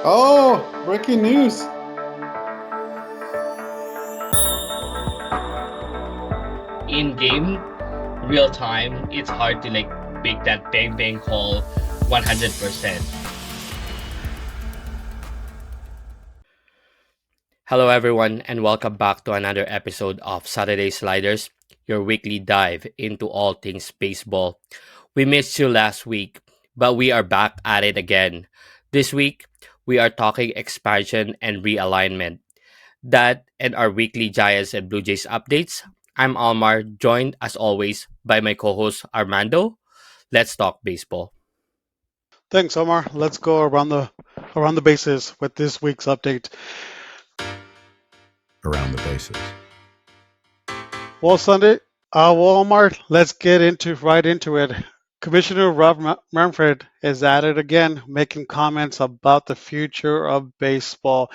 Oh, breaking news. In game real time, it's hard to make that bang bang call 100%. Hello, everyone, and welcome back to another episode of Saturday Sliders, your weekly dive into all things baseball. We missed you last week, but we are back at it again. This week, we are talking expansion and realignment. That and our weekly Giants and Blue Jays updates. I'm Almar, joined as always by my co host Armando. Let's talk baseball. Thanks, Omar. Let's go around the bases with this week's update. Around the bases. Well, Sunday, Omar, let's get into right into it. Commissioner Rob Manfred is at it again, making comments about the future of baseball.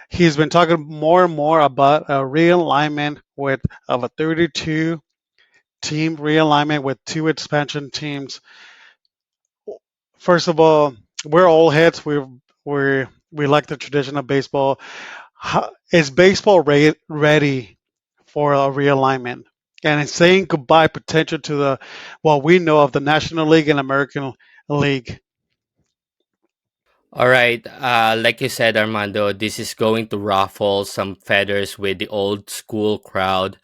He's been talking more and more about a realignment with of a 32 team realignment with two expansion teams. First of all, we're all heads. We like the tradition of baseball. Is baseball ready for a realignment? And it's saying goodbye potential to the what we know of the National League and American League. All right, like you said, Armando, this is going to ruffle some feathers with the old school crowd.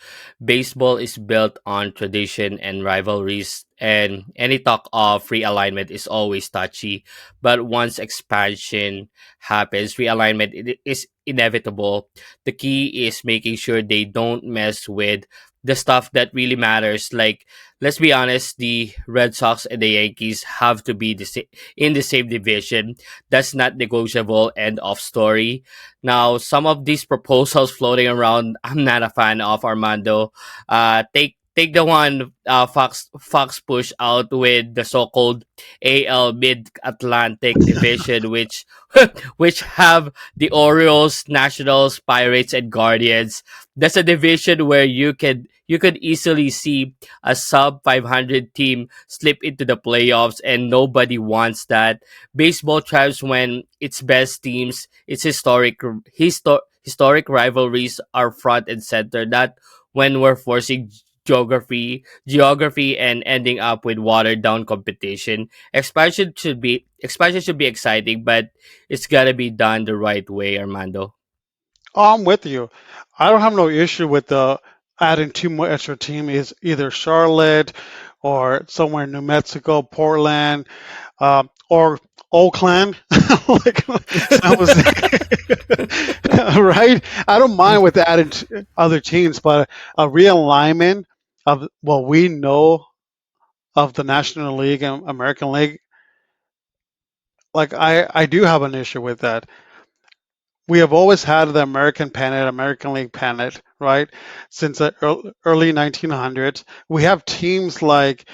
Baseball is built on tradition and rivalries, and any talk of realignment is always touchy. But once expansion happens, realignment is inevitable. The key is making sure they don't mess with the stuff that really matters. Like, let's be honest, the Red Sox and the Yankees have to be in the same division. That's not negotiable. End of story. Now, some of these proposals floating around, I'm not a fan of, Armando. Take the one Fox push out with the so-called AL Mid Atlantic Division, which which have the Orioles, Nationals, Pirates, and Guardians. That's a division where you could easily see a sub 500 team slip into the playoffs, and nobody wants that. Baseball thrives when its best teams, its historic rivalries are front and center, not when we're forcing geography and ending up with watered down competition. Expansion should be exciting, but it's got to be done the right way, Armando. Oh, I'm with you. I don't have no issue with the adding two more extra team is either Charlotte or somewhere in New Mexico, Portland, or Oakland, like San Jose. Right? I don't mind with adding other teams, but a realignment of what we know of the National League and American League, like I do have an issue with that. We have always had the American pennant, American League pennant, right? Since the early 1900s, we have teams like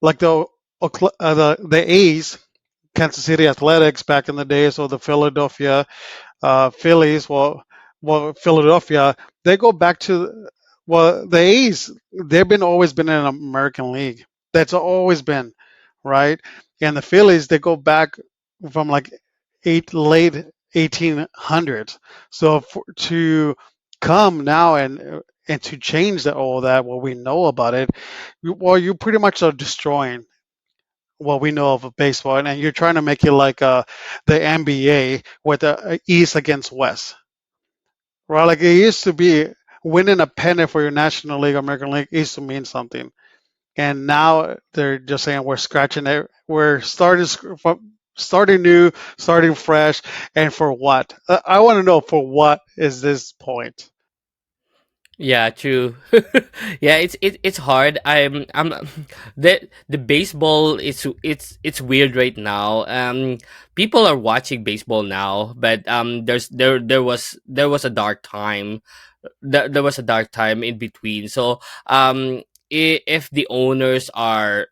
the A's, Kansas City Athletics back in the days, or the Philadelphia Phillies. Philadelphia, they go back to the A's. They've been always been in an American League. That's always been right. And the Phillies, they go back from like late 1800s. So to come now and to change all that, what we know about it, well, you pretty much are destroying what we know of baseball, and you're trying to make it like the NBA with the East against West, right? Like it used to be winning a pennant for your National League, American League used to mean something, and now they're just saying we're scratching it, we're starting new, starting fresh, and for what? I want to know for what is this point? Yeah, true. Yeah, it's hard. I'm the baseball it's weird right now. People are watching baseball now, but there was a dark time. There was a dark time in between. So if the owners are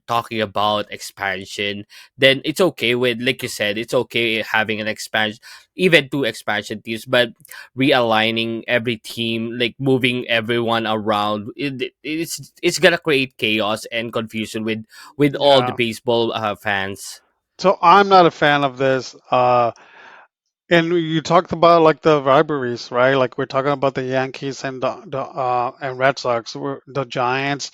talking about expansion, then it's okay with, like you said, it's okay having an expansion, even two expansion teams, but realigning every team, like moving everyone around, it's gonna create chaos and confusion with all the Yeah. baseball fans. So I'm not a fan of this. And you talked about like the rivalries, right? Like we're talking about the Yankees and and Red Sox, the Giants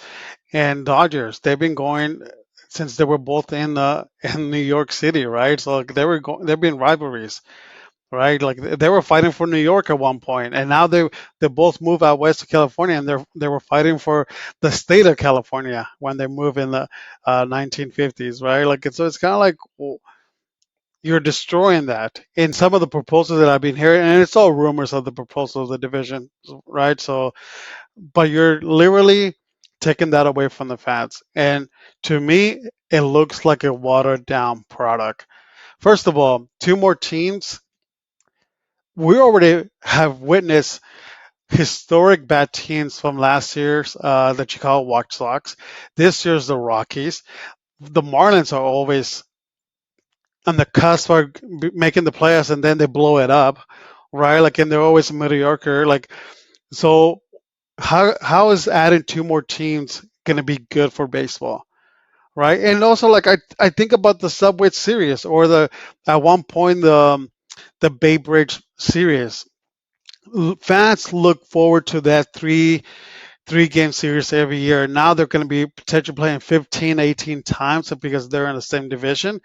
and Dodgers. They've been going since they were both in New York City, right? So like, they've been rivalries, right? Like they were fighting for New York at one point, and now they both moved out west to California, and they were fighting for the state of California when they moved in the 1950s, right? Like it's kind of like you're destroying that in some of the proposals that I've been hearing, and it's all rumors of the proposal of the division, right? So, but you're literally taking that away from the fans, and to me, it looks like a watered down product. First of all, two more teams. We already have witnessed historic bad teams from last year's the Chicago White Sox. This year's the Rockies. The Marlins are always on the cusp of making the playoffs, and then they blow it up, right? Like, and they're always mediocre. Like, so how is adding two more teams going to be good for baseball, right? And also, like I think about the Subway Series or the at one point the Bay Bridge Series. Fans look forward to that three game series every year. Now they're going to be potentially playing 15, 18 times because they're in the same division.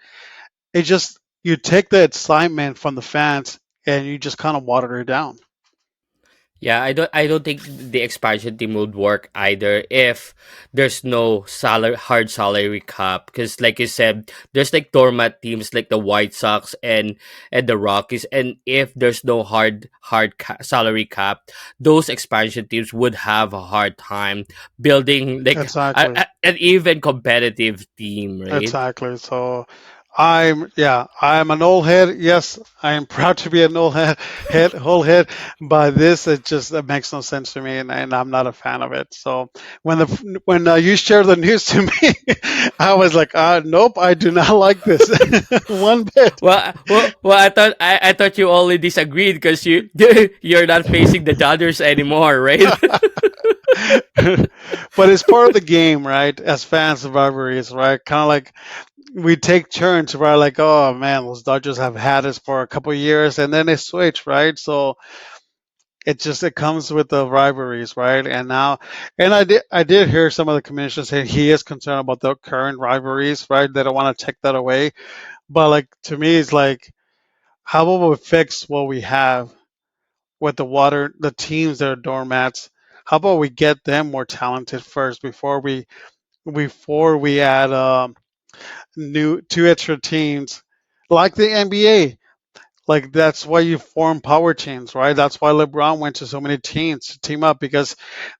It just you take the excitement from the fans and you just kind of water it down. Yeah, I don't think the expansion team would work either if there's no hard salary cap, because like you said, there's like dormant teams like the White Sox and the Rockies, and if there's no salary cap, those expansion teams would have a hard time building like Exactly. an even competitive team, right? Exactly. So I'm an old head. Yes, I am proud to be an old head, but this it makes no sense to me, and I'm not a fan of it. So when you shared the news to me, I was like, nope, I do not like this one bit. Well, I thought you only disagreed because you're not facing the Dodgers anymore, right? But it's part of the game, right? As fans of rivalries, right? Kind of like we take turns, right? Like, oh man, those Dodgers have had us for a couple of years, and then they switch, right? So it comes with the rivalries, right? And now, and I did hear some of the commissioners say he is concerned about the current rivalries, right? They don't want to take that away, but like to me, it's like, how about we fix what we have with the teams that are doormats? How about we get them more talented first before we add new two extra teams like the NBA. Like that's why you form power teams, right? That's why LeBron went to so many teams to team up because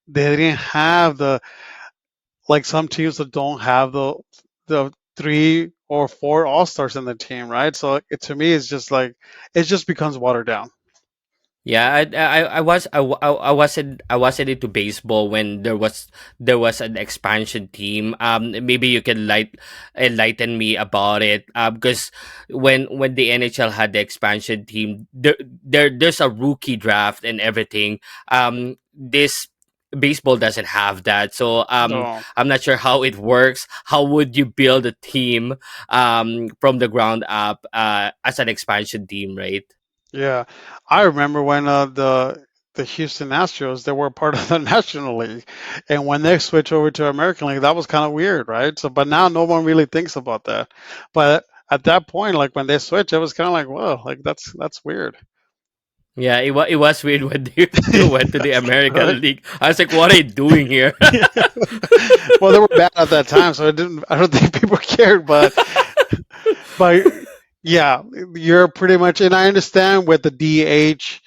they didn't have the like some teams that don't have the three or four all stars in the team, right? So to me, it's just like it just becomes watered down. Yeah, I wasn't into baseball when there was an expansion team. Maybe you can enlighten me about it. Because when the NHL had the expansion team, there's a rookie draft and everything. This baseball doesn't have that, so No. I'm not sure how it works. How would you build a team from the ground up as an expansion team, right? Yeah, I remember when the Houston Astros they were part of the National League, and when they switched over to American League, that was kind of weird, right? So, but now no one really thinks about that. But at that point, like when they switched, it was kind of like, whoa, like that's weird, Yeah, it was weird when they went to the right? American League. I was like, what are you doing here? Well, they were bad at that time, so it didn't. I don't think people cared, but yeah, you're pretty much, and I understand with the DH.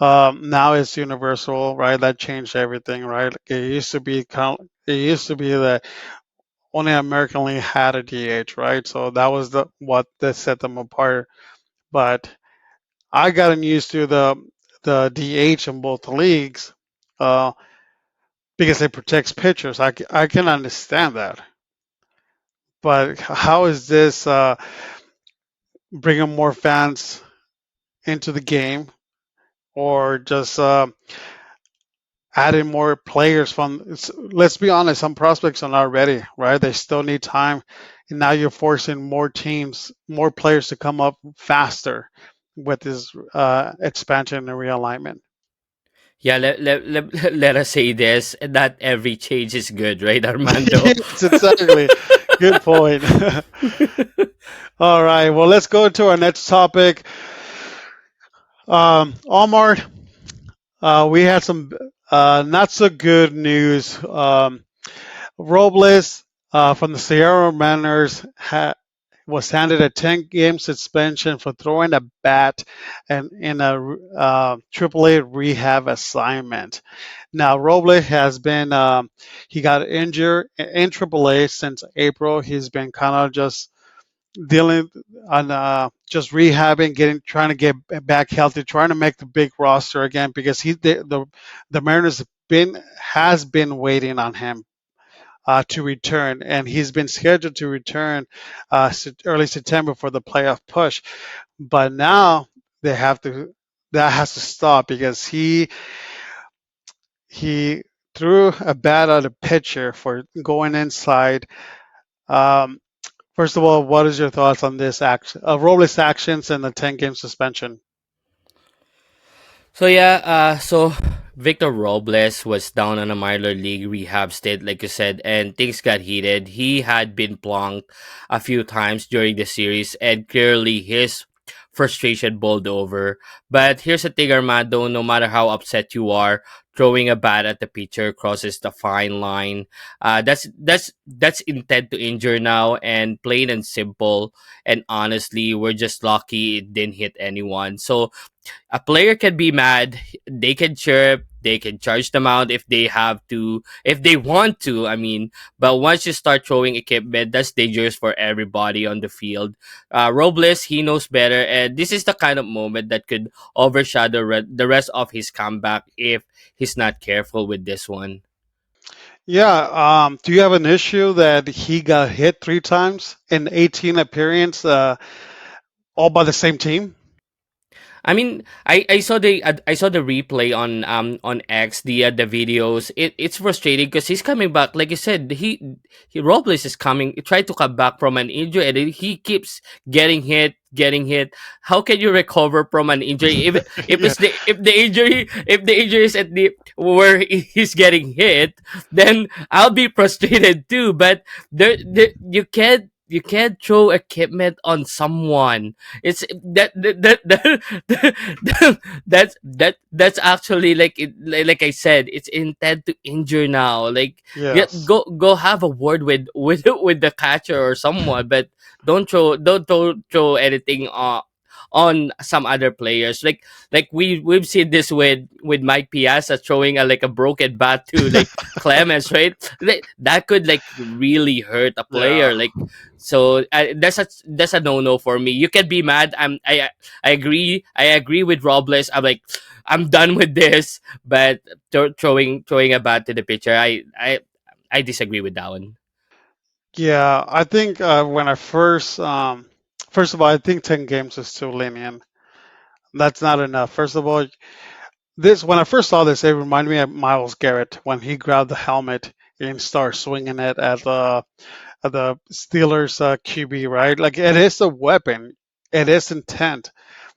Now it's universal, right? That changed everything, right? It used to be that only American League had a DH, right? So that was the what that set them apart. But I gotten used to the DH in both leagues uh, because it protects pitchers. I can understand that. But how is this bringing more fans into the game or just adding more players let's be honest, some prospects are not ready, right? They still need time, and now you're forcing more teams, more players to come up faster, with this expansion and realignment. Yeah, let us say this: not every change is good, right, Armando? Yes, exactly. Good point. All right. Well, let's go to our next topic. Omar, we had some not so good news. Robles from the Sierra Mariners was handed a 10-game suspension for throwing a bat and in a AAA rehab assignment. Now, Robles has been he got injured in AAA since April. He's been kind of just dealing on just rehabbing, getting trying to get back healthy, trying to make the big roster again because the Mariners been has been waiting on him to return, and he's been scheduled to return early September for the playoff push. But now they have to that has to stop because he threw a bat at a pitcher for going inside. Um, First of all, what is your thoughts on this action, Robles' actions and the 10-game suspension? So yeah, so Victor Robles was down on a minor league rehab stint, like you said, and things got heated. He had been plonked a few times during the series, and clearly his frustration boiled over. But here's the thing, Armando: no matter how upset you are, throwing a bat at the pitcher crosses the fine line. That's intent to injure now, and plain and simple. And honestly, we're just lucky it didn't hit anyone. So a player can be mad, they can chirp, they can charge them out if they have to, if they want to, I mean. But once you start throwing equipment, that's dangerous for everybody on the field. Robles, he knows better, and this is the kind of moment that could overshadow the rest of his comeback if he's not careful with this one. Yeah. Do you have an issue that he got hit 3 times in 18 appearances, all by the same team? I mean, I saw the replay on X, the videos. It's frustrating because he's coming back. Like you said, he Robles is coming. He tried to come back from an injury, and then he keeps getting hit. How can you recover from an injury Yeah. if the injury is at the where he's getting hit? Then I'll be frustrated too. But you can't throw equipment on someone. It's that's actually like like I said, it's intent to injure now. Like, yeah, Yes. go have a word with with the catcher or someone, but don't throw anything on some other players. Like we've seen this with Mike Piazza throwing like a broken bat to like Clemens, right? Like, that could like really hurt a player. Yeah. Like, so that's a no no for me. You can be mad. I agree with Robles. I'm like, I'm done with this. But throwing a bat to the pitcher, I disagree with that one. Yeah. I think when I first of all, I think 10 games is too lenient. That's not enough. First of all, this when I first saw this, it reminded me of Miles Garrett when he grabbed the helmet and started swinging it at the Steelers QB, right? Like it is a weapon. It is intent.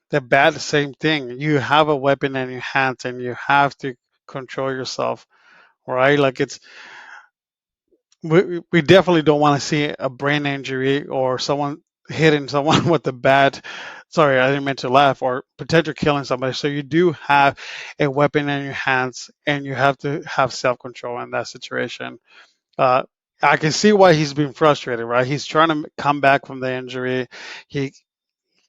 The bat, the same thing. You have a weapon in your hands and you have to control yourself, right? Like we definitely don't want to see a brain injury or someone hitting someone with the bat. Sorry, I didn't mean to laugh, or potential killing somebody. So you do have a weapon in your hands, and you have to have self control in that situation. Uh, I can see why he's been frustrated, right? He's trying to come back from the injury. He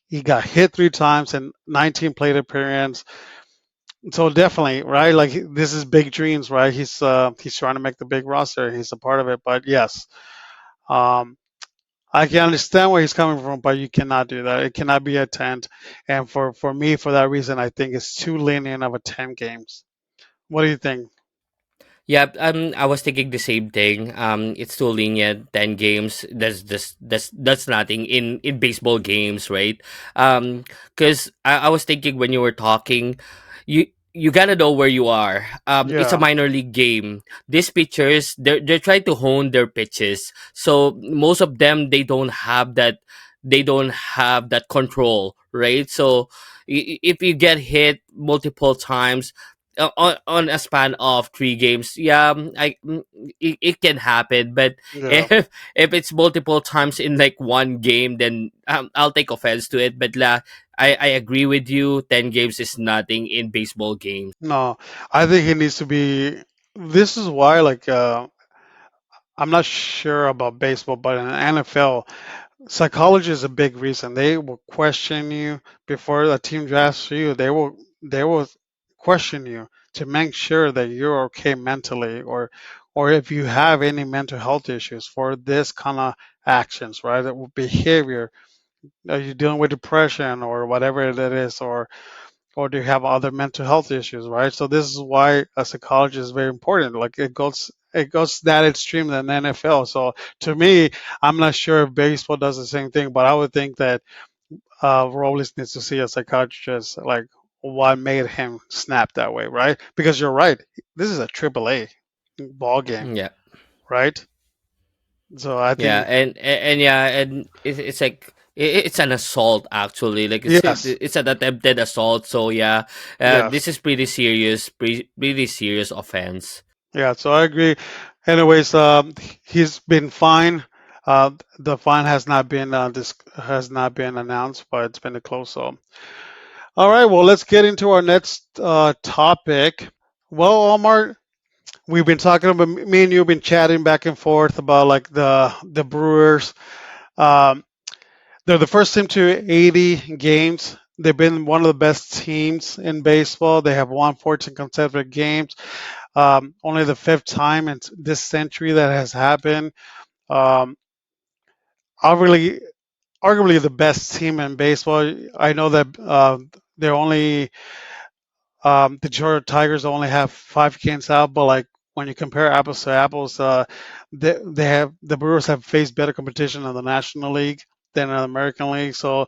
he got hit 3 times in 19 plate appearance. So definitely, right? Like this is big dreams, right? He's trying to make the big roster. He's a part of it, but yes, um, I can understand where he's coming from, but you cannot do that. It cannot be a 10. And for me, for that reason, I think it's too lenient of a 10 games. What do you think? Yeah, I was thinking the same thing. It's too lenient. 10 games. That's nothing in baseball games, right? Because I was thinking when you were talking, you gotta know where you are. It's a Yeah. minor league game. These pitchers, they're trying to hone their pitches. So most of them, they don't have that. they don't have that control, right? So if you get hit multiple times on a span of 3 games, yeah, it can happen. But Yeah. if it's multiple times in like one game, then I'll take offense to it. But I agree with you. 10 games is nothing in baseball games. No, I think he needs to be. This is why, like, I'm not sure about baseball, but in the NFL, psychology is a big reason. They will question you before the team drafts you. They will question you to make sure that you're okay mentally, or if you have any mental health issues for this kind of actions, right? That behavior. Are you dealing with depression or whatever it is, or do you have other mental health issues, right? So this is why a psychologist is very important. Like it goes that extreme than NFL. So to me, I'm not sure if baseball does the same thing, but I would think that Robles needs to see a psychiatrist, like what made him snap that way, right? Because you're right, this is a triple A ball game, Yeah. right? So I Yeah, think and yeah, and it's like it's an assault actually. Like yes, it's an attempted assault. So yeah, yes, this is pretty serious, pretty serious offense. yeah. So I agree. Anyways, he's been fine. The fine has not been has not been announced, but it's been a close. So, all right. Well, let's get into our next topic. Well, Omar, we've been talking about me and you have been chatting back and forth about like the Brewers. Um, they're the first team to 80 games. They've been one of the best teams in baseball. They have won 14 consecutive games. Only the fifth time in this century that has happened. Um, arguably, arguably the best team in baseball. I know that they're only the Detroit Tigers only have 5 games out, but like when you compare apples to apples, the Brewers have faced better competition in the National League than in the American League. So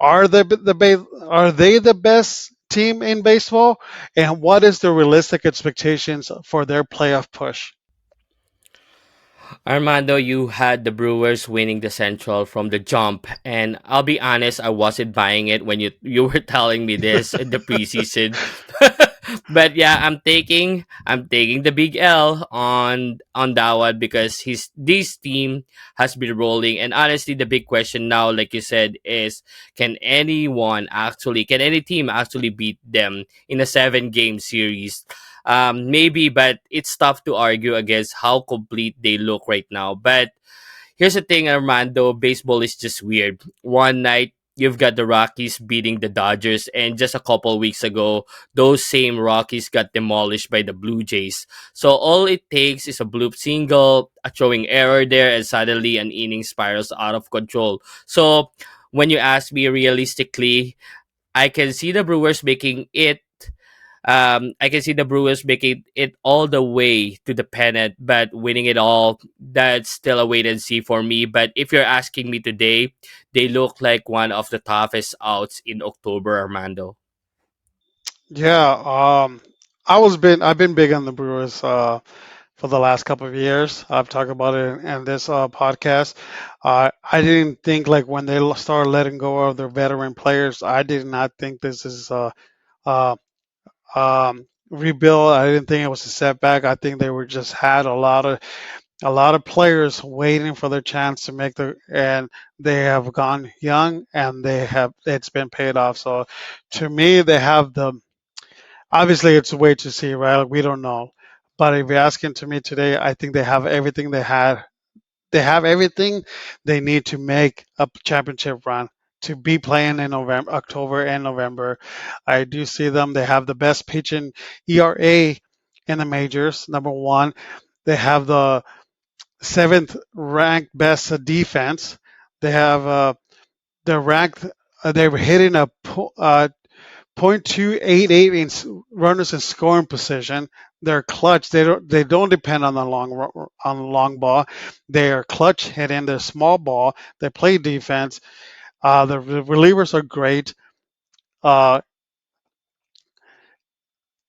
are they the best team in baseball? And what is the realistic expectations for their playoff push? Armando, you had the Brewers winning the Central from the jump, and I'll be honest, I wasn't buying it when you were telling me this in the preseason. But yeah, I'm taking the big L on that one because this team has been rolling, and honestly, the big question now, like you said, is can any team actually beat them in a 7 game series? Maybe, but it's tough to argue against how complete they look right now. But here's the thing, Armando, baseball is just weird. One night, you've got the Rockies beating the Dodgers, and just a couple weeks ago, those same Rockies got demolished by the Blue Jays. So all it takes is a bloop single, a throwing error there, and suddenly an inning spirals out of control. So when you ask me realistically, I can see the Brewers making it I can see the Brewers making it all the way to the pennant, but winning it all, that's still a wait and see for me. But if you're asking me today, they look like one of the toughest outs in October, Armando. Yeah, I've been big on the Brewers for the last couple of years. I've talked about it in this podcast. I didn't think like when they started letting go of their veteran players, I did not think this is uh, rebuild. I didn't think it was a setback. I think they were just had a lot of players waiting for their chance to make and they have gone young and it's been paid off. So to me, they have the obviously it's a way to see, right? Like, we don't know. But if you're asking to me today, I think they have everything they had. They have everything they need to make a championship run to be playing in November, October and November. I do see them. They have the best pitching ERA in the majors. Number one, they have the seventh ranked best defense. They have they're ranked. They're hitting a .288 in runners in scoring position. They're clutch. They don't depend on the on the long ball. They are clutch hitting. They're small ball. They play defense. The relievers are great. Uh,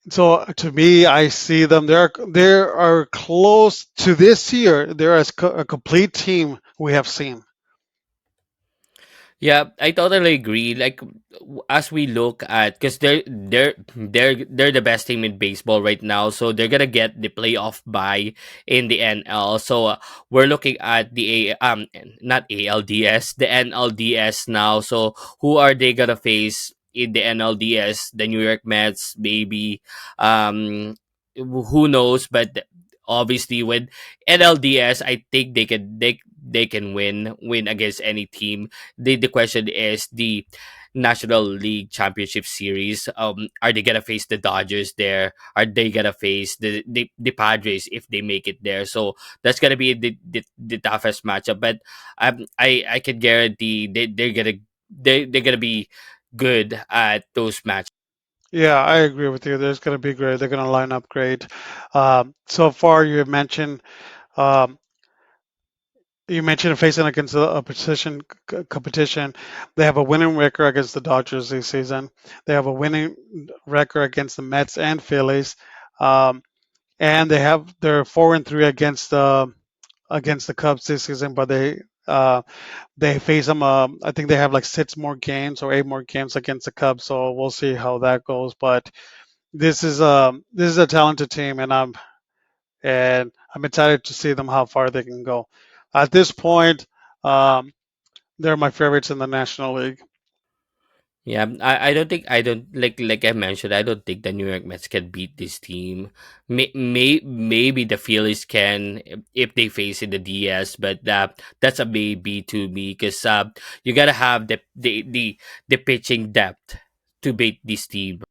so to me, I see them. They are close to this year. They're as a complete team we have seen. Yeah, I totally agree. Like as we look at, because they're the best team in baseball right now, so they're gonna get the playoff bye in the NL. So we're looking at the not ALDS, the NLDS now. So who are they gonna face in the NLDS? The New York Mets, maybe. Who knows? But obviously with NLDS, I think they can win against any team. The question is the National League Championship Series. Are they gonna face the Dodgers there? Are they gonna face the Padres if they make it there? So that's gonna be the toughest matchup. But I can guarantee they're gonna be good at those matches. Yeah, I agree with you. There's going to be great. They're going to line up great. So far, um, you mentioned facing against a position competition. They have a winning record against the Dodgers this season. They have a winning record against the Mets and Phillies, um, and they're 4-3 against the Cubs this season. But they face them. I think they have like 6 more games or 8 more games against the Cubs. So we'll see how that goes. But this is a talented team, and I'm excited to see them how far they can go. At this point, um, they're my favorites in the National League. Yeah, I don't like I mentioned. I don't think the New York Mets can beat this team. Maybe the Phillies can if they face in the DS, but that's a maybe to me because you gotta have the pitching depth to beat this team.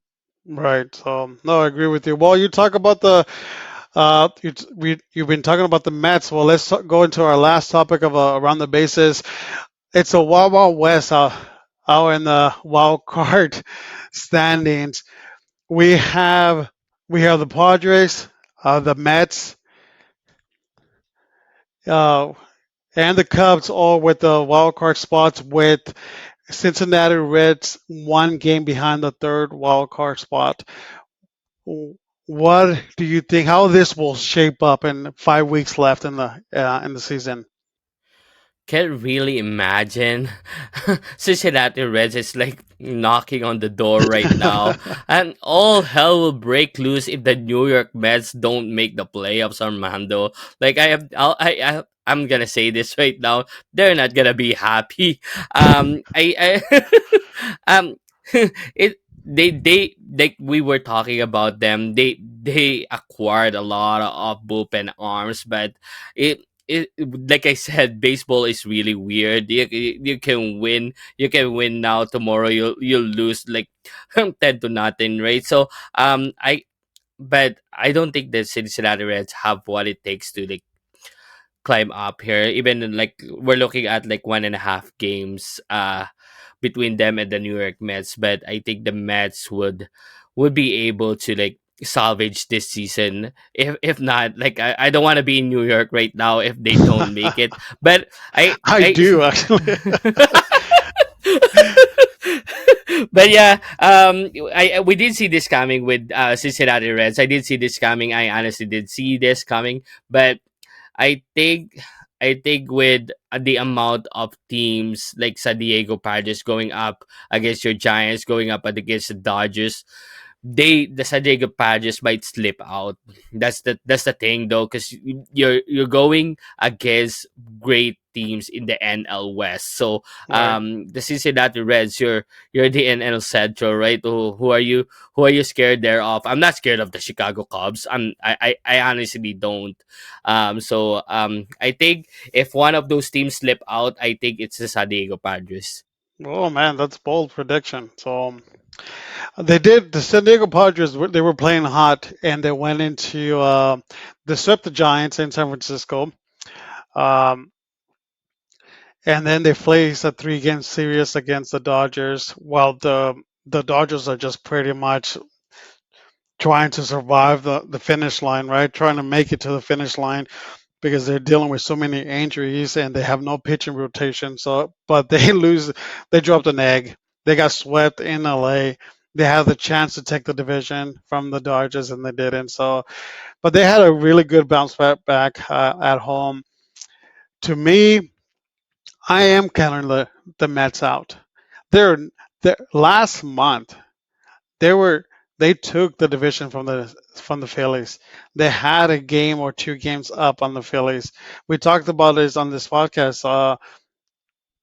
Right. So no, I agree with you. Well, you talk about the you've been talking about the Mets. Well, go into our last topic of around the bases. It's a Wild Wild West out in the wild card standings. We have we have the Padres, the Mets, uh, and the Cubs all with the wild card spots with Cincinnati Reds 1 game behind the third wild card spot. What do you think? How this will shape up in 5 weeks left in the season? Can't really imagine. Cincinnati Reds is like knocking on the door right now, and all hell will break loose if the New York Mets don't make the playoffs. Armando, like I'm gonna say this right now, they're not gonna be happy. Um, it. They like we were talking about them. They acquired a lot of bullpen arms, but like I said, baseball is really weird. You can win now, tomorrow you'll lose like 10-0, right? So I but I don't think the Cincinnati Reds have what it takes to like climb up here. Even like we're looking at like 1.5 games between them and the New York Mets, but I think the Mets would be able to like salvage this season. If not, like I don't want to be in New York right now if they don't make it. But I I do actually. but yeah, we did see this coming with Cincinnati Reds. I did see this coming. I honestly did see this coming, but I think I think with the amount of teams like San Diego Padres going up against your Giants, going up against the Dodgers, the San Diego Padres might slip out. That's the thing though, because you're going against great teams in the NL West. So Right. the Cincinnati Reds, you're the NL Central, right? Who are you scared there of? I'm not scared of the Chicago Cubs. I honestly don't. I think if one of those teams slip out, I think it's the San Diego Padres. Oh man, that's bold prediction. So they did. The San Diego Padres they were playing hot, and they went into they swept the Giants in San Francisco. Um, and then they faced a 3 game series against the Dodgers. While the Dodgers are just pretty much trying to survive the finish line, right? Trying to make it to the finish line because they're dealing with so many injuries and they have no pitching rotation. So, but they lose, they dropped an egg. They got swept in LA. They had the chance to take the division from the Dodgers and they didn't. So, but they had a really good bounce back at home. To me, I am kind of the Mets out. They're, last month they were they took the division from the Phillies. They had a game or two games up on the Phillies. We talked about this on this podcast,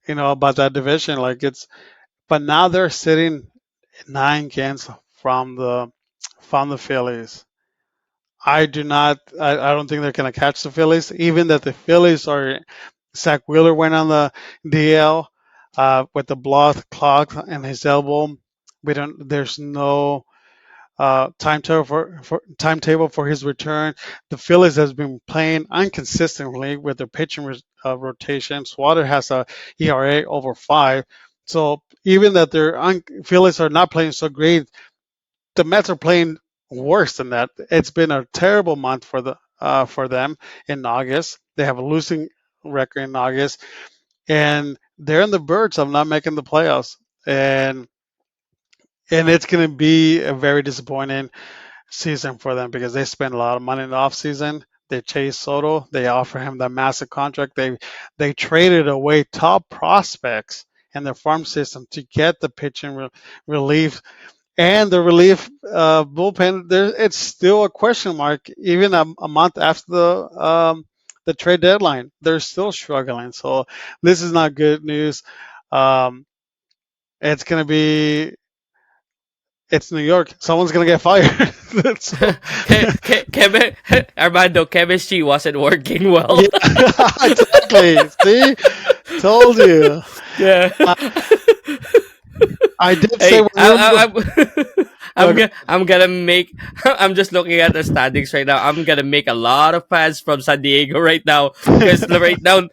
about that division. Like but now they're sitting 9 games from the Phillies. I don't think they're going to catch the Phillies. Even that the Phillies are, Zach Wheeler went on the DL with the blood clot in his elbow. There's no timetable for his return. The Phillies has been playing inconsistently with their pitching rotation. Swatter has a ERA over 5. So even that their Phillies are not playing so great, the Mets are playing worse than that. It's been a terrible month for them in August. They have a losing record in August, and they're on the verge of not making the playoffs. And it's going to be a very disappointing season for them because they spent a lot of money in the offseason. They chased Soto. They offered him that massive contract. They traded away top prospects in their farm system to get the pitching relief, and the relief bullpen. It's still a question mark even a month after the trade deadline. They're still struggling. So this is not good news. Um, it's going to be It's New York. Someone's gonna get fired. So, Kevin Armando chemistry wasn't working well. yeah, exactly. See, told you. Yeah. I, I did say Hey, when we were. I'm gonna make. I'm just looking at the standings right now. I'm gonna make a lot of fans from San Diego right now because right now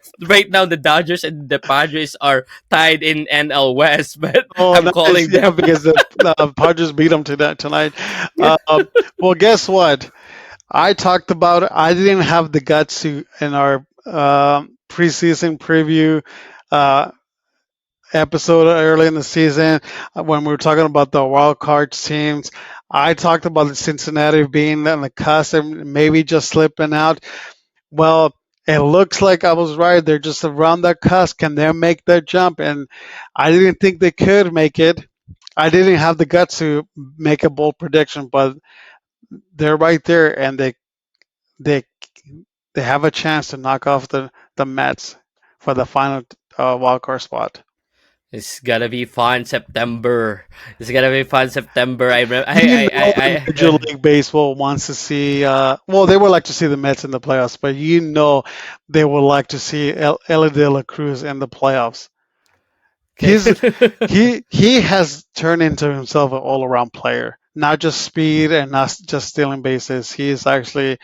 the Dodgers and the Padres are tied in NL West. But Oh, I'm nice. calling Yeah, them. because the Padres beat them to that tonight. Well, guess what? I talked about it. I didn't have the guts to in our preseason preview uh, episode early in the season when we were talking about the wild card teams. I talked about the Cincinnati being on the cusp and maybe just slipping out. Well, it looks like I was right. They're just around that cusp. Can they make that jump? And I didn't think they could make it. I didn't have the guts to make a bold prediction, but they're right there, and they they have a chance to knock off the Mets for the final wild card spot. It's gonna be fun September. It's gonna be fun September. You know, Major I League Baseball wants to see. Well, they would like to see the Mets in the playoffs, but they would like to see Ellie De La Cruz in the playoffs. He's okay. he has turned into himself an all around player, not just speed and not just stealing bases. He's coming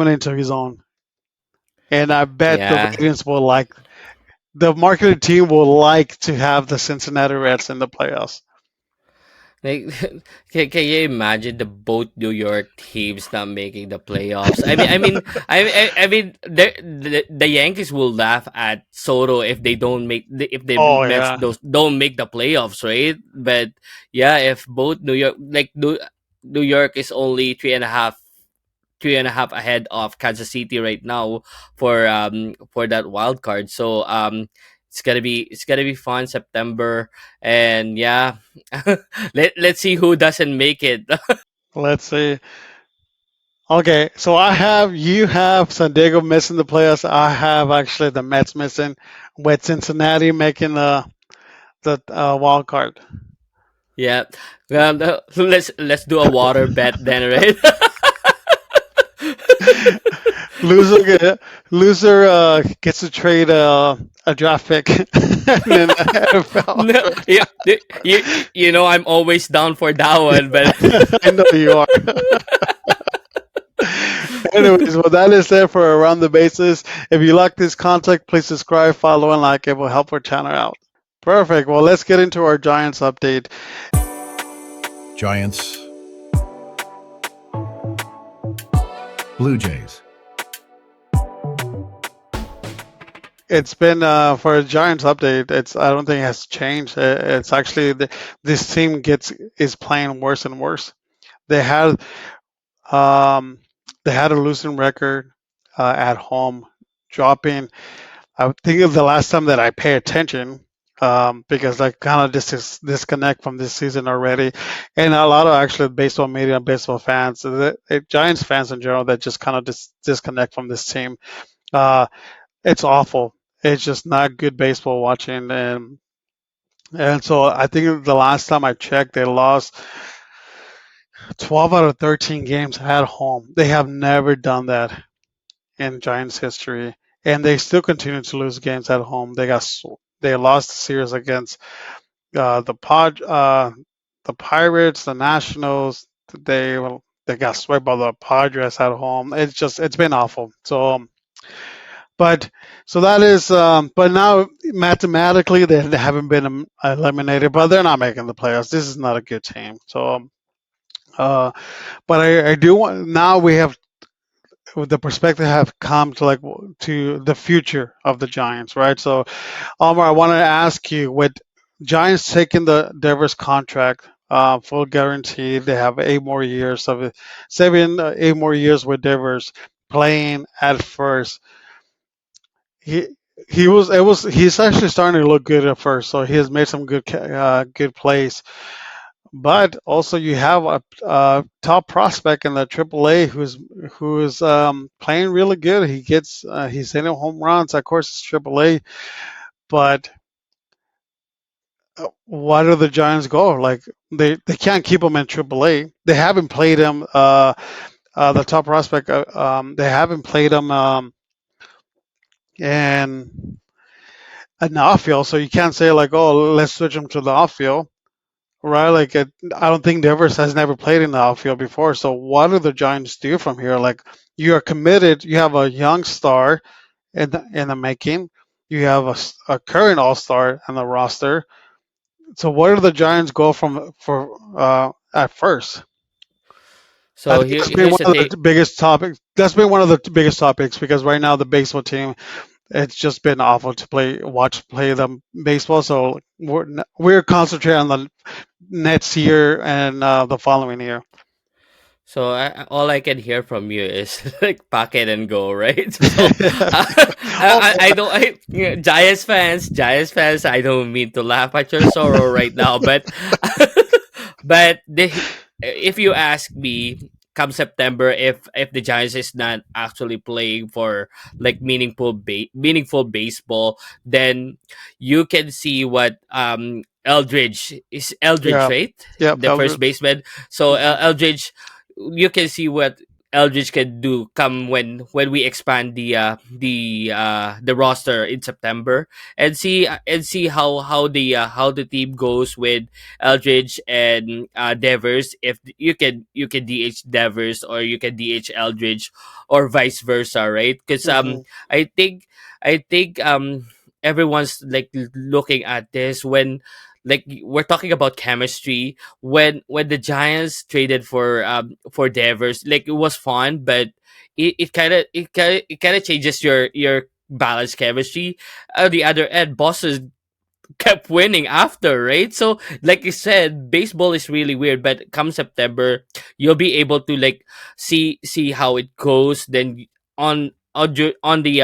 into his own, and I bet Yeah. the marketing team will like to have the Cincinnati Reds in the playoffs. Like, can you imagine the both New York teams not making the playoffs? I mean, the Yankees will laugh at Soto if they don't if the Oh Mets yeah. don't make the playoffs, right? But yeah, if both New York is only three and a half ahead of Kansas City right now for that wild card. So it's gonna be fun September, and yeah, let's see who doesn't make it. Let's see. Okay, so you have San Diego missing the playoffs. I have actually the Mets missing, with Cincinnati making the wild card. Yeah, let's do a water bet then, right? Loser gets to trade a draft pick and then No, NFL. you know I'm always down for that one, but I know you are. Anyways, well, that is it for Around the Bases. If you like this content, please subscribe, follow, and like. It will help our channel out. Perfect. Well, let's get into our Giants update. Giants, Blue Jays. It's been for a Giants update. I don't think it has changed. It's actually this team is playing worse and worse. They had um, they had a losing record at home, dropping I think of the last time that I pay attention, because I kind of disconnect from this season already, and a lot of actually baseball media and baseball fans, Giants fans in general, that just kind of disconnect from this team. Uh, it's awful. It's just not good baseball watching, and so I think the last time I checked, they lost 12 out of 13 games at home. They have never done that in Giants history, and they still continue to lose games at home. They lost the series against the Pirates, the Nationals. They they got swept by the Padres at home. It's been awful. But so that is, but now mathematically they haven't been eliminated, but they're not making the playoffs. This is not a good team. Uh, but I do want, now we have the perspective have come to like to the future of the Giants, right? So Omar, I want to ask you, with Giants taking the Devers contract, full guarantee, they have 8 more years of it, 8 more years with Devers playing at first. He he's actually starting to look good at first, so he has made some good plays. But also you have a top prospect in the AAA who's playing really good. He's hitting home runs. Of course, it's AAA, but why do the Giants go? Like they can't keep him in AAA. They haven't played him. The top prospect. They haven't played him in an outfield, so you can't say like, oh, let's switch him to the outfield, right? Like I don't think Devers has never played in the outfield before. So what do the Giants do from here? Like you are committed. You have a young star in the making. You have a current All Star in the roster. So where do the Giants go from for at first? I So think that's been here's one the of thing. the biggest topics. That's been one of the biggest topics because right now the baseball team, it's just been awful to play them baseball. So we're concentrating on the next year and the following year. So all I can hear from you is like pack it and go, right? So Oh, I don't, Giants fans. I don't mean to laugh at your sorrow right now, but but if you ask me, come September, if the Giants is not actually playing for like meaningful baseball, then you can see what Eldridge, yeah, right? yep, The first Eldred. baseman. So Hmm. Eldridge, you can see what Eldridge can do come when we expand the roster in September, and see how the team goes with Eldridge and Devers. If you can DH Devers or you can DH Eldridge or vice versa, right? Because Hmm. I think everyone's like looking at this when like we're talking about chemistry when the Giants traded for Devers, like it was fun, but it kind of changes your balance chemistry. On the other end, Boston kept winning after, right? So, like you said, baseball is really weird. But come September, you'll be able to like see how it goes. Then on the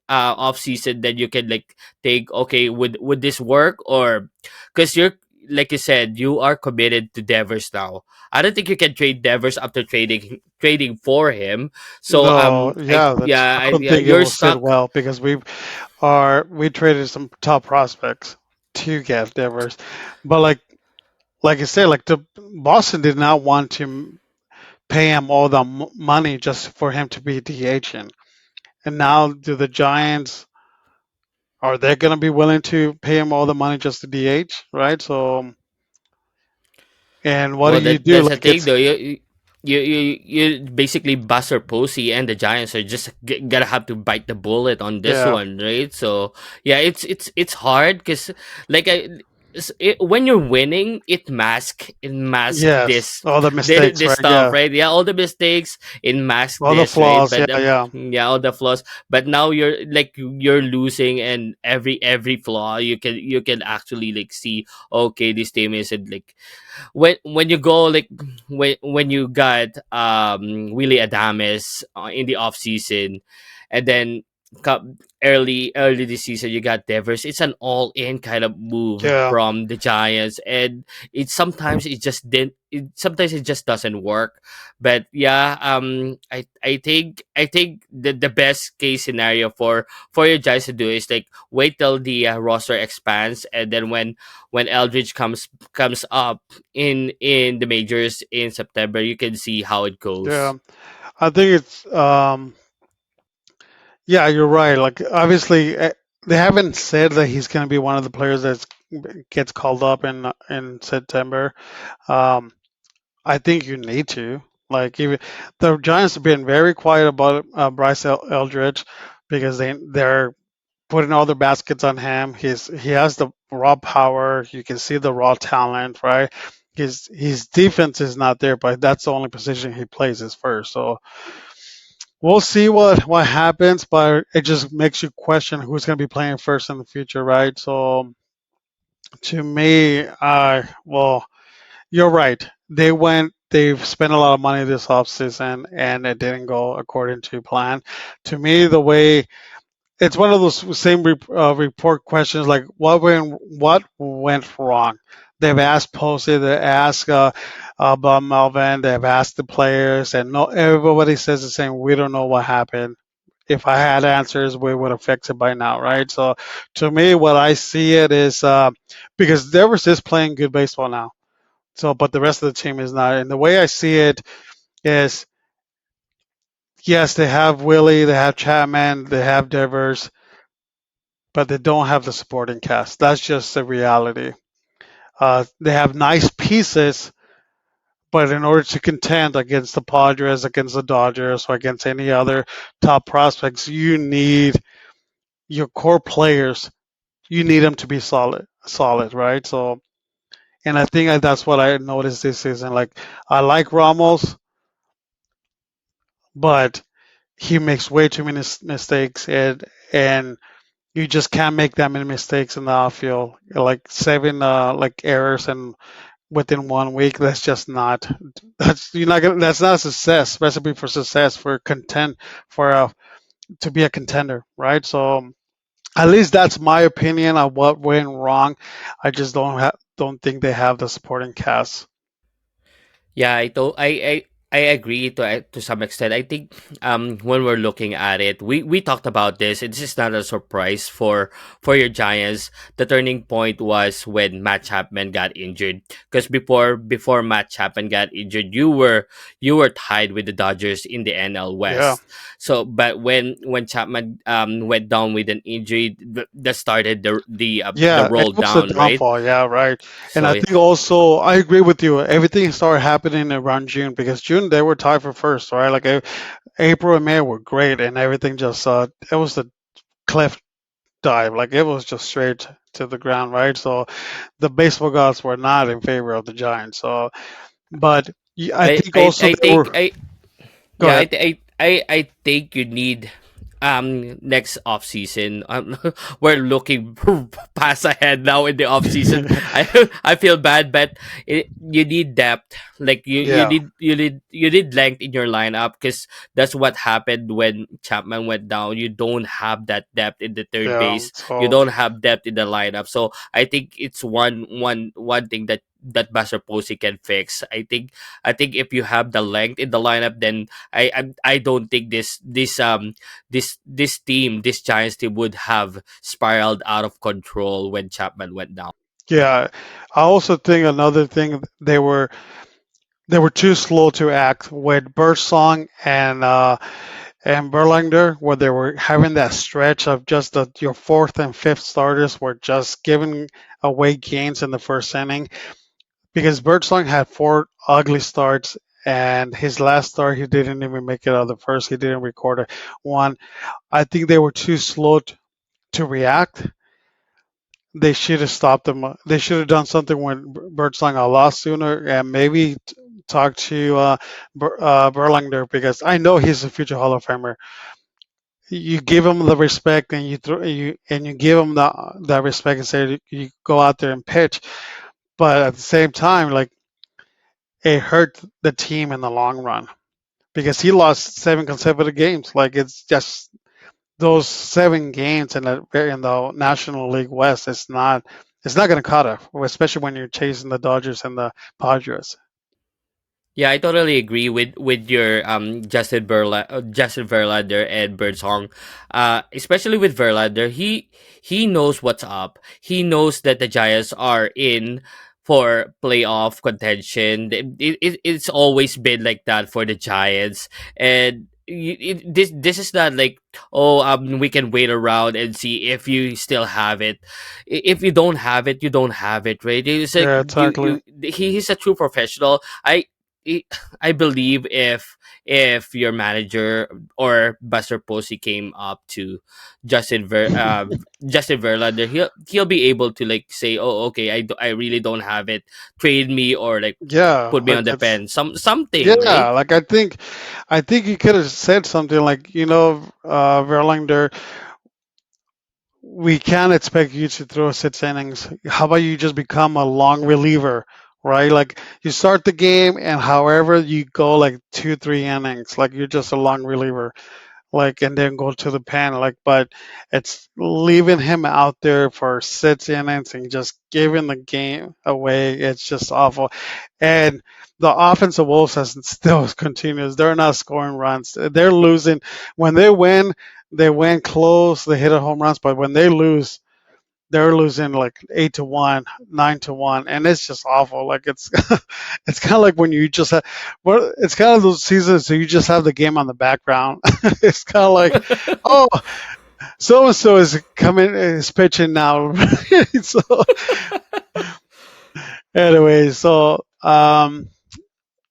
off season, then you can like think, okay, would this work? Or because you're like you said, you are committed to Devers now. I don't think you can trade Devers after trading for him. So No, yeah, that's. I don't yeah, think it you're will sit stuck. well because we traded some top prospects to get Devers, but like I said, like the Boston did not want to pay him all the money just for him to be DHing, and now do the Giants, are they going to be willing to pay him all the money just to DH, right? So, and what do Well, you do? that's the Like thing, it's though. You basically Buster Posey and the Giants are just gonna have to bite the bullet on this yeah, one, right? So yeah, it's hard because like when you're winning, it masks yes, all the mistakes, this right? stuff, Yeah, right? Yeah, all the mistakes it masks all the this, right? flaws. Yeah, But yeah. yeah, all the flaws. But now you're losing, and every flaw you can actually like see. Okay, this team isn't like when you go like when you got Willie Adames in the off season, and then early this season you got Devers. It's an all in kind of move Yeah, from the Giants, and it sometimes it just didn't. Sometimes it just doesn't work. But yeah, I think the best case scenario for your Giants to do is like wait till the roster expands, and then when Eldridge comes up in the majors in September, you can see how it yeah. goes. I think it's yeah, you're right. Like obviously, they haven't said that he's going to be one of the players that gets called up in September. Um, I think you need to. Like even the Giants have been very quiet about Bryce Eldridge because they're putting all their baskets on him. He has the raw power. You can see the raw talent, right? His defense is not there, but that's the only position he plays is first. So we'll see what happens, but it just makes you question who's going to be playing first in the future, right? So to me, well, you're right. They've spent a lot of money this offseason and it didn't go according to plan. To me, the way it's one of those same report questions like what went wrong. They've asked Posey, they asked about Melvin, they've asked the players, and no, everybody says the same. We don't know what happened. If I had answers, we would have fixed it by now, right? So, to me, what I see it is because Devers is playing good baseball now. So, but the rest of the team is not. And the way I see it is, yes, they have Willie, they have Chapman, they have Devers, but they don't have the supporting cast. That's just the reality. They have nice pieces, but in order to contend against the Padres, against the Dodgers, or against any other top prospects, you need your core players. You need them to be solid, right? So, and I think that's what I noticed this season. Like, I like Ramos, but he makes way too many mistakes, and you just can't make that many mistakes in the outfield. Like seven like errors and within 1 week, that's just not that's not a success recipe for success for content for to be a contender, right? So at least that's my opinion on what went wrong. I just don't think they have the supporting cast. Yeah, I agree to some extent. I think when we're looking at it, we talked about this. And this is not a surprise for your Giants. The turning point was when Matt Chapman got injured. Because before Matt Chapman got injured, you were tied with the Dodgers in the NL Yeah. West. So, but when Chapman went down with an injury, that started the Yeah, it roll was the down, right? downfall. Yeah, right. And So I think also I agree with you. Everything started happening around June because June they were tied for first, right? Like April and May were great, and everything just it was the cliff dive. Like it was just straight to the ground, right? So the baseball gods were not in favor of the Giants. So, but I I think I also I they think were. I Go Yeah, ahead. I think you need next off season. We're looking past ahead now in the off season. I feel bad, but you need depth. Like Yeah, you need length in your lineup because that's what happened when Chapman went down. You don't have that depth in the third yeah. base. You So don't have depth in the lineup. So I think it's one thing that Buster Posey can fix. I think if you have the length in the lineup, then I don't think this Giants team would have spiraled out of control when Chapman went down. yeah, I also think another thing they were too slow to act with Birdsong and Berlander, where they were having that stretch of just your fourth and fifth starters were just giving away gains in the first inning because Birdsong had four ugly starts. And his last start, he didn't even make it out of the first. He didn't record one. I think they were too slow to react. They should have stopped them. They should have done something when Birdsong a lot sooner, and maybe talk to Berlander because I know he's a future Hall of Famer. You give him the respect, and you give him the respect and say you go out there and pitch. But at the same time, like it hurt the team in the long run because he lost seven consecutive games. Like it's just those 7 games in the National League West, it's not going to cut it, especially when you're chasing the Dodgers and the Padres. Yeah, I totally agree with your Justin Verlander and Birdsong. Especially with Verlander, he knows what's up. He knows that the Giants are in for playoff contention. It's always been like that for the Giants, and this is not like, oh, we can wait around and see if you still have it. If you don't have it, you don't have it, right? It's like Yeah, exactly. he's a true professional. I I believe if your manager or Buster Posey came up to Justin Verlander, he'll be able to like say, oh, okay, I really don't have it, trade me, or like Yeah, put me on like the it's pen, something, right? yeah, like I think you could have said something like, Verlander, we can't expect you to throw 6 innings. How about you just become a long reliever, right? Like you start the game and however you go like 2, 3 innings, like you're just a long reliever, like and then go to the pen, like. But it's leaving him out there for 6 innings and just giving the game away. It's just awful, and the offensive woes has still continues. They're not scoring runs. They're losing. When they win close. They hit a home runs, but when they lose, they're losing like 8-1, 9-1, and it's just awful. Like it's it's kind of like when you just have, well, it's kind of those seasons so you just have the game on the background. It's kind of like, oh, so and so is coming, is pitching now. So anyway,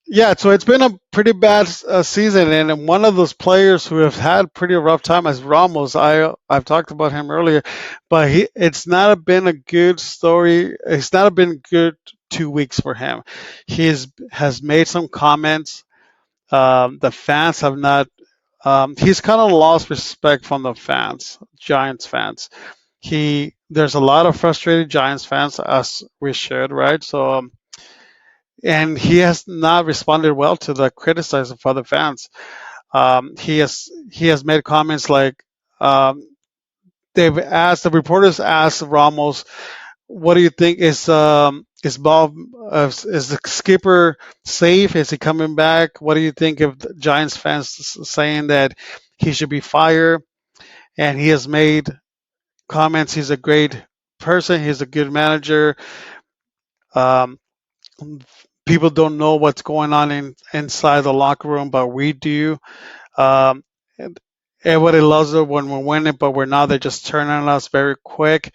yeah, so it's been a pretty bad season, and one of those players who have had pretty rough time is Ramos. I've talked about him earlier, but it's not been a good story. It's not been good 2 weeks for him. Has made some comments. The fans have not. He's kind of lost respect from the fans, Giants fans. There's a lot of frustrated Giants fans, as we should, right? So. And he has not responded well to the criticism for the fans. He has made comments like, um, the reporters asked Ramos, "What do you think is Bob is the skipper safe? Is he coming back? What do you think of the Giants fans saying that he should be fired?" And he has made comments. He's a great person. He's a good manager. Um, People don't know what's going on inside the locker room, but we do. Um, and Everybody loves it when we're winning, but we're not. They just turn on us very quick.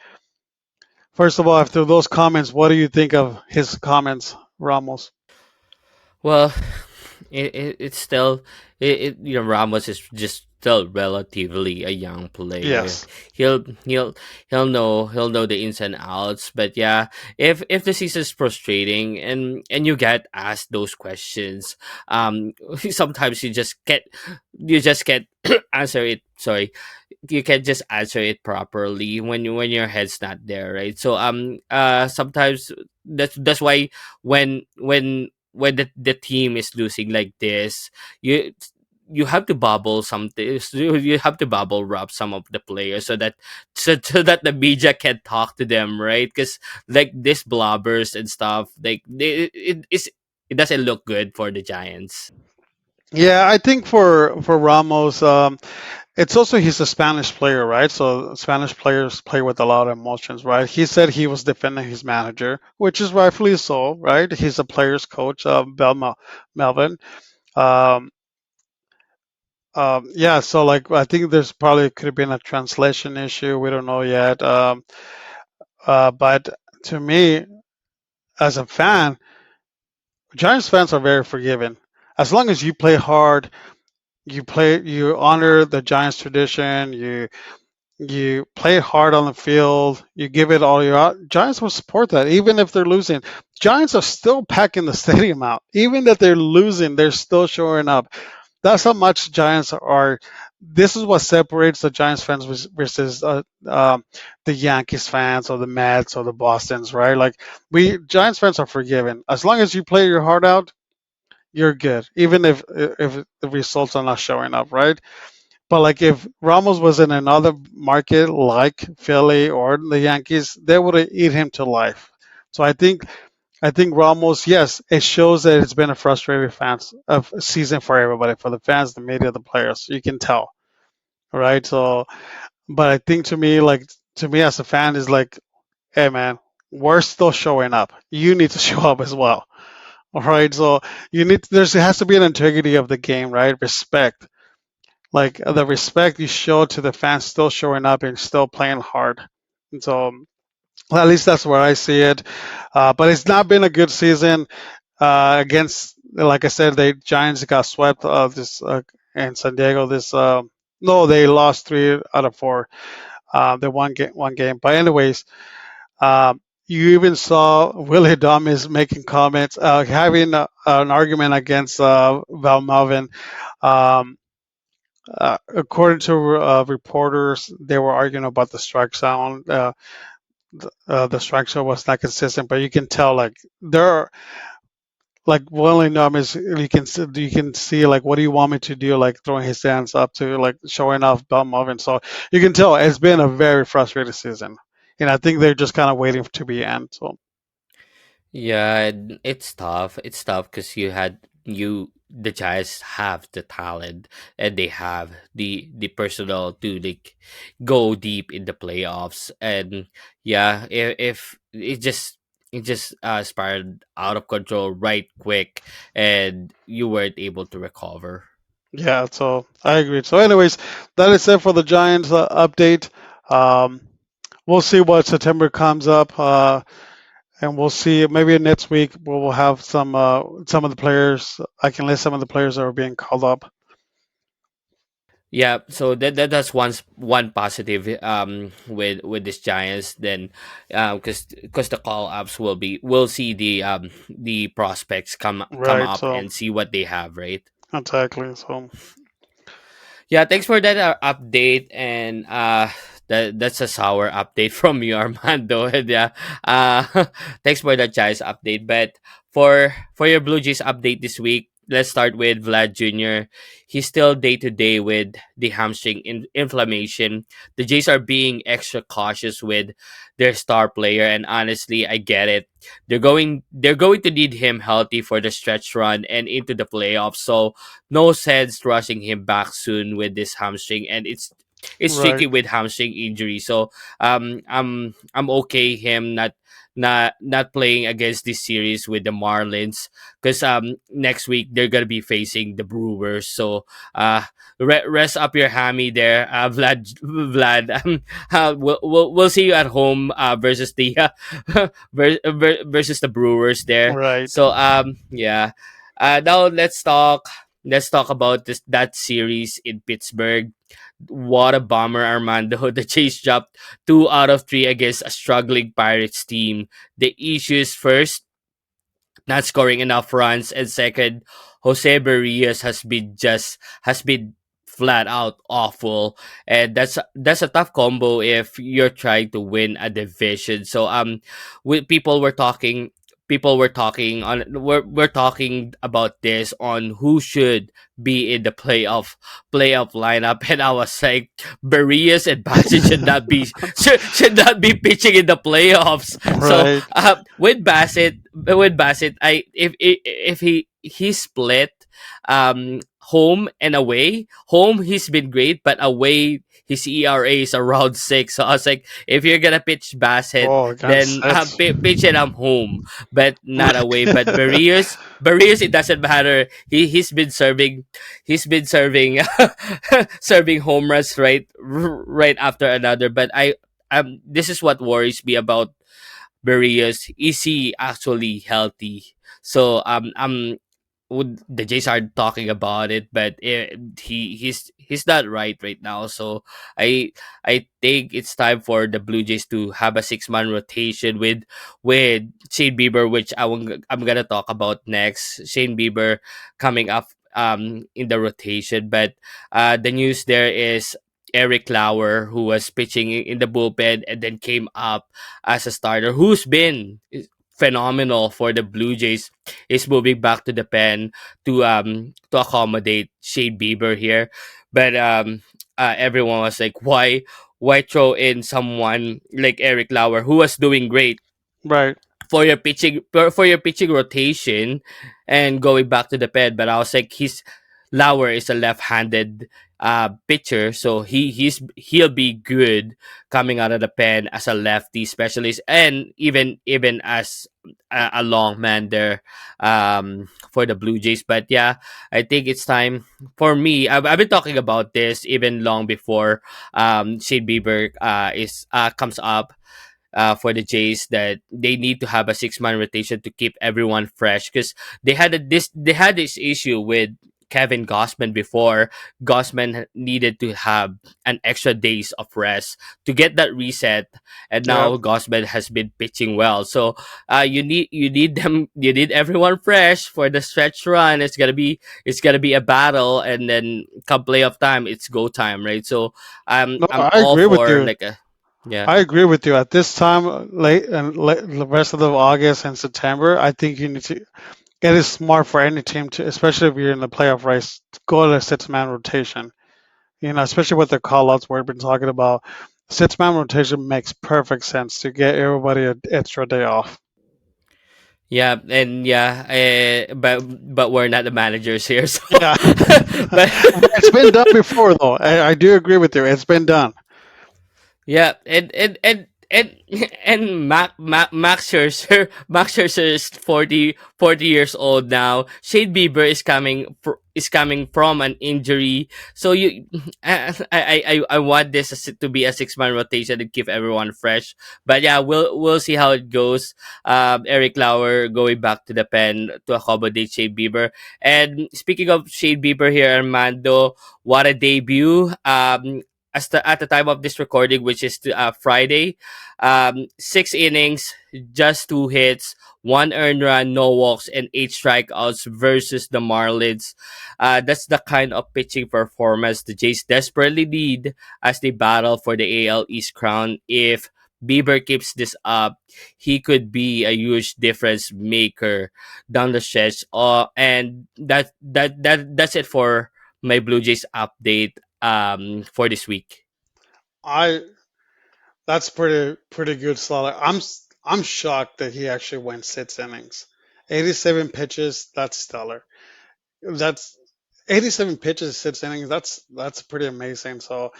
First of all, after those comments, what do you think of his comments, Ramos? Well, it's still Ramos is just still relatively a young player. Yes. He'll know the ins and outs. But yeah, if the season's frustrating and you get asked those questions, sometimes you just get answer it. Sorry, you can just answer it properly when your head's not there, right? So sometimes that's why when the team is losing like this, you you have to bubble something. You have to bubble wrap some of the players so that the media can talk to them, right? Because like this blobbers and stuff, like it doesn't look good for the Giants. Yeah, I think for Ramos, it's also he's a Spanish player, right? So Spanish players play with a lot of emotions, right? He said he was defending his manager, which is rightfully so, right? He's a player's coach, Melvin. Um, yeah, so like I think there's probably could have been a translation issue. We don't know yet. But to me, as a fan, Giants fans are very forgiving. As long as you play hard, you honor the Giants tradition, you play hard on the field, you give it all your out. Giants will support that, even if they're losing. Giants are still packing the stadium out, even that they're losing, they're still showing up. That's how much Giants are. This is what separates the Giants fans versus the Yankees fans or the Mets or the Boston's, right? Like we Giants fans are forgiven as long as you play your heart out. You're good, even if the results are not showing up, right? But like if Ramos was in another market like Philly or the Yankees, they would have eat him to life. So I think Ramos, yes, it shows that it's been a frustrating fans of season for everybody, for the fans, the media, the players. You can tell, right? So, but I think to me as a fan is like, hey man, we're still showing up. You need to show up as well. All right. So there has to be an integrity of the game, right? Respect. Like the respect you show to the fans still showing up and still playing hard. And so well, at least that's where I see it. But it's not been a good season against, like I said, the Giants got swept this in San Diego. No, they lost 3 out of 4. They won one game. But anyways, you even saw Willie Adames making comments, having an argument against Val Melvin. Um, according to reporters, they were arguing about the strike zone. The strike zone was not consistent, but you can tell like there are like Willie Adames. You can see like what do you want me to do? Like throwing his hands up to like showing off Val Melvin. So you can tell it's been a very frustrating season, and I think they're just kind of waiting to be end. So Yeah, it's tough. It's tough because the Giants have the talent and they have the personnel to like go deep in the playoffs. And yeah, if it just spiraled out of control right quick, and you weren't able to recover. yeah, so I agree. So, anyways, that is it for the Giants update. Um, we'll see what September comes up, and we'll see. Maybe next week we'll have some of the players. I can list some of the players that are being called up. Yeah, so that's one positive with this Giants. Then because the call ups we'll see the prospects come Right. up So and see what they have, right? exactly. So Yeah, thanks for that update, and that's a sour update from you, Armando. And yeah, thanks for that Giants update. But for your Blue Jays update this week, let's start with Vlad Jr. He's still day to day with the hamstring inflammation. The Jays are being extra cautious with their star player, and honestly, I get it. They're going to need him healthy for the stretch run and into the playoffs. So no sense rushing him back soon with this hamstring, and it's tricky right. with hamstring injury. So I'm okay him not playing against this series with the Marlins, because next week they're gonna be facing the Brewers. So uh rest up your hammy there, Vlad. We'll see you at home versus the versus the Brewers there. Right. So yeah. Now let's talk about that series in Pittsburgh. What a bummer, Armando. The Chase dropped 2 out of 3 against a struggling Pirates team. The issues first, not scoring enough runs, and second, Jose Barrios has been flat out awful, and that's a tough combo if you're trying to win a division. So with we're talking about this on who should be in the playoff lineup, and I was like, Barrios and Bassett should not be pitching in the playoffs. So Right. with Bassett, I if he split home and away. Home he's been great, but away his ERA is around 6. So I was like, if you're gonna pitch Bassett, Oh, against then it. pitch it home, but not away. But Right. Barrios, it doesn't matter. He's been serving serving home runs right after another. But this is what worries me about Barrios. Is he actually healthy? So the Jays are talking about it, but he's not right now. So I think it's time for the Blue Jays to have a 6-man rotation with Shane Bieber, which I'm gonna talk about next. Shane Bieber coming up in the rotation, but the news there is Eric Lauer, who was pitching in the bullpen and then came up as a starter, who's been phenomenal for the Blue Jays, is moving back to the pen to accommodate Shane Bieber here. But everyone was like, why throw in someone like Eric Lauer who was doing great Right. for your pitching rotation and going back to the pen. But I was like, he's Lauer is a left-handed pitcher, so he'll be good coming out of the pen as a lefty specialist, and even as a long man there for the Blue Jays. But yeah, I think it's time for me. I've been talking about this even long before Shane Bieber is comes up for the Jays, that they need to have a 6-man rotation to keep everyone fresh, because they had this issue with Kevin Gossman before. Gossman needed to have an extra days of rest to get that reset, and Yep. now Gossman has been pitching well. So you need everyone fresh for the stretch run. It's gonna be a battle, and then come playoff time, it's go time, right? So No, I'm I all agree with for you. like a yeah. I agree with you. At this time, the rest of the August and September, I think you need to. It is smart for any team to, especially if you're in the playoff race, to go to a 6-man rotation. Especially with the call outs we've been talking about. 6-man rotation makes perfect sense to get everybody an extra day off. Yeah, and yeah, but we're not the managers here, so Yeah. but It's been done before, though. I do agree with you. It's been done. yeah, and Max Scherzer, Max Scherzer is 40 years old now. Shade Bieber is coming from an injury, so I want this to be a 6-man rotation and keep everyone fresh. But yeah, we'll see how it goes. Eric Lauer going back to the pen to accommodate Shade Bieber. And speaking of Shade Bieber here, Armando, what a debut! At the time of this recording, which is Friday, 6 innings, just 2 hits, 1 earned run, no walks, and 8 strikeouts versus the Marlins. That's the kind of pitching performance the Jays desperately need as they battle for the AL East crown. If Bieber keeps this up, he could be a huge difference maker down the stretch. And that's it for my Blue Jays update for this week. I That's pretty good, Slaughter. I'm shocked that he actually went 6 innings, 87 pitches. That's stellar. That's 87 pitches, 6 innings. That's pretty amazing. So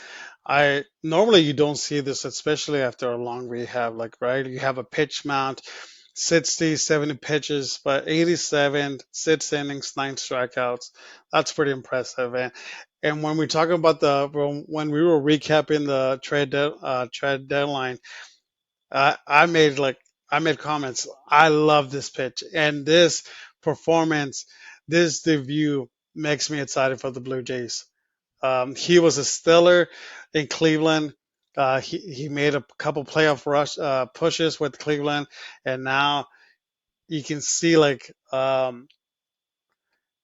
I normally you don't see this, especially after a long rehab. Like right, you have a pitch mount, 60, 70 pitches, but 87, 6 innings, 9 strikeouts. That's pretty impressive. And when we talk about when we were recapping the trade deadline, I made I made comments. I love this pitch and this performance. This debut makes me excited for the Blue Jays. He was a stellar in Cleveland. He made a couple playoff pushes with Cleveland, and now you can see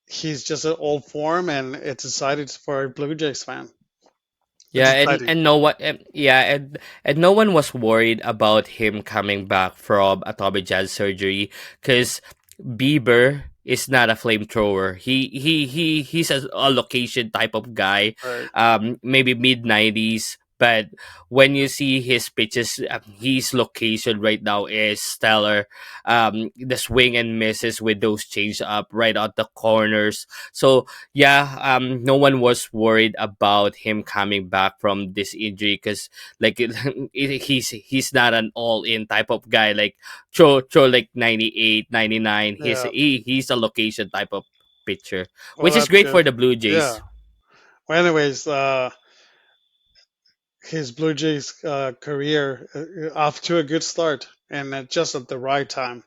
he's just an old form, and it's exciting for a Blue Jays fan. It's Yeah, exciting. and no one, and no one was worried about him coming back from a Tommy John surgery, because Bieber is not a flamethrower. He's a location type of guy. Right. Maybe mid 90s. But when you see his pitches, his location right now is stellar. The swing and misses with those change up right at the corners. So yeah, no one was worried about him coming back from this injury, because like he's not an all in type of guy. Like throw like 98, 99. Yeah. He's a location type of pitcher, Well, which is that's great for good. the Blue Yeah. Jays. Well, anyways, his Blue Jays career off to a good start, and just at the right time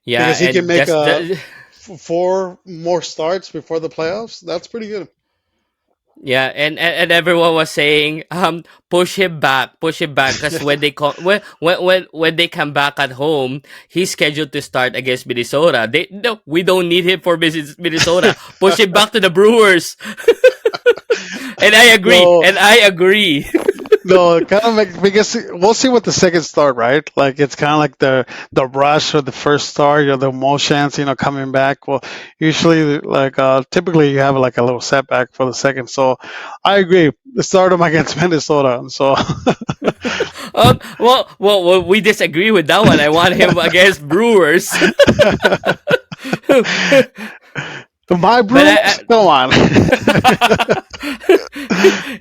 Yeah, because he can and make just the, 4 more starts before the playoffs. That's pretty good. yeah, and everyone was saying, push him back, because when they call when they come back at home, he's scheduled to start against Minnesota. They no, we don't need him for Minnesota. Push him back to the Brewers. And I agree. No, And I agree. No, kind of like because we'll see with the second start, right? Like it's kind of like the rush of the first start, the emotions, coming back. Well, usually, like typically, you have like a little setback for the second. So, I agree. The start of against Minnesota. So, Well, we disagree with that one. I want him against Brewers. my But Brewers, go on.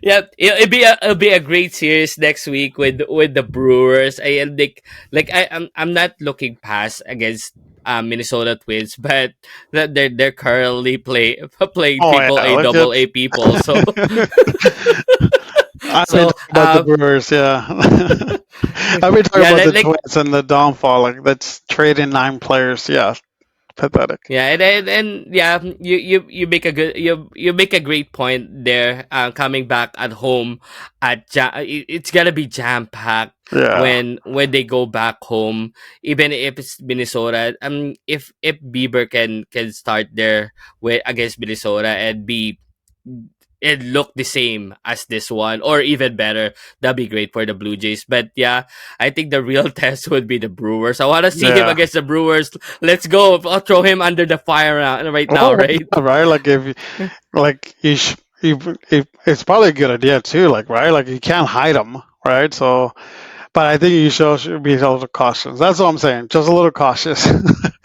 yeah, it'll be a great series next week with the Brewers. I am I'm not looking past against Minnesota Twins, but they're currently playing Oh triple yeah, A, look double at. A people. So I've been so talking about the Brewers, yeah. I've been talking yeah, about the like Twins and the downfall. Like that's trading 9 players. Yeah, pathetic. yeah, and yeah, you make a good you make a great point there. Coming back at home it's gonna be jam packed Yeah, when they go back home, even if it's Minnesota. If Bieber can start there with against Minnesota and be it look the same as this one or even better, that'd be great for the Blue Jays. But yeah, I think the real test would be the Brewers. I want to see him yeah. against the Brewers. Let's go. I'll throw him under the fire right now, Oh, right? yeah, right. Like if like it's probably a good idea too. Like right, like you can't hide them, right? So, but I think you should be a little cautious. That's what I'm saying. Just a little cautious.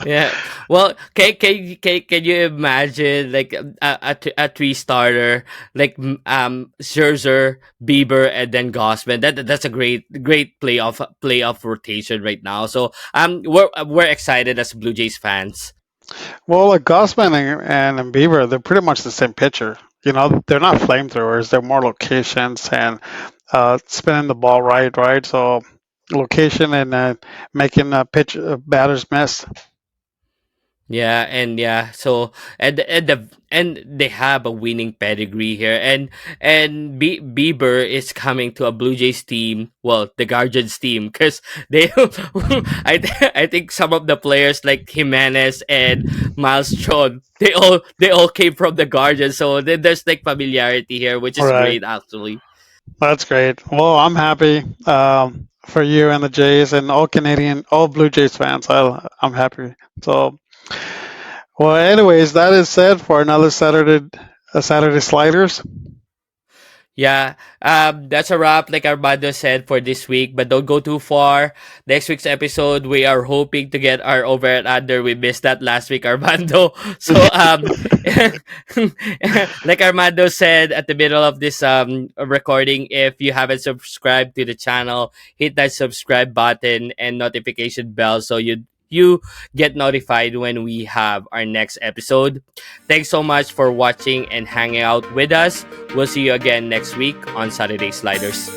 Yeah. Well, can you imagine like a three starter like Scherzer, Bieber, and then Gossman? That's a great playoff rotation right now. So we're excited as Blue Jays fans. Well, like Gossman and Bieber, they're pretty much the same pitcher. They're not flamethrowers. They're more locations and spinning the ball right. So location and making pitch batters miss. Yeah, and yeah, so and they have a winning pedigree here, and Bieber is coming to a Blue Jays team, well, the Guardians team, because they, I think some of the players like Jimenez and Miles John, they all came from the Guardians, so there's like familiarity here, which All is right. great actually. That's great. Well, I'm happy for you and the Jays and all Blue Jays fans. I'm happy. So, well, anyways, that is said for another Saturday Sliders. Yeah, that's a wrap, like Armando said, for this week. But don't go too far. Next week's episode, we are hoping to get our over and under. We missed that last week, Armando. So, like Armando said at the middle of this recording, if you haven't subscribed to the channel, hit that subscribe button and notification bell so you get notified when we have our next episode. Thanks so much for watching and hanging out with us. We'll see you again next week on Saturday Sliders.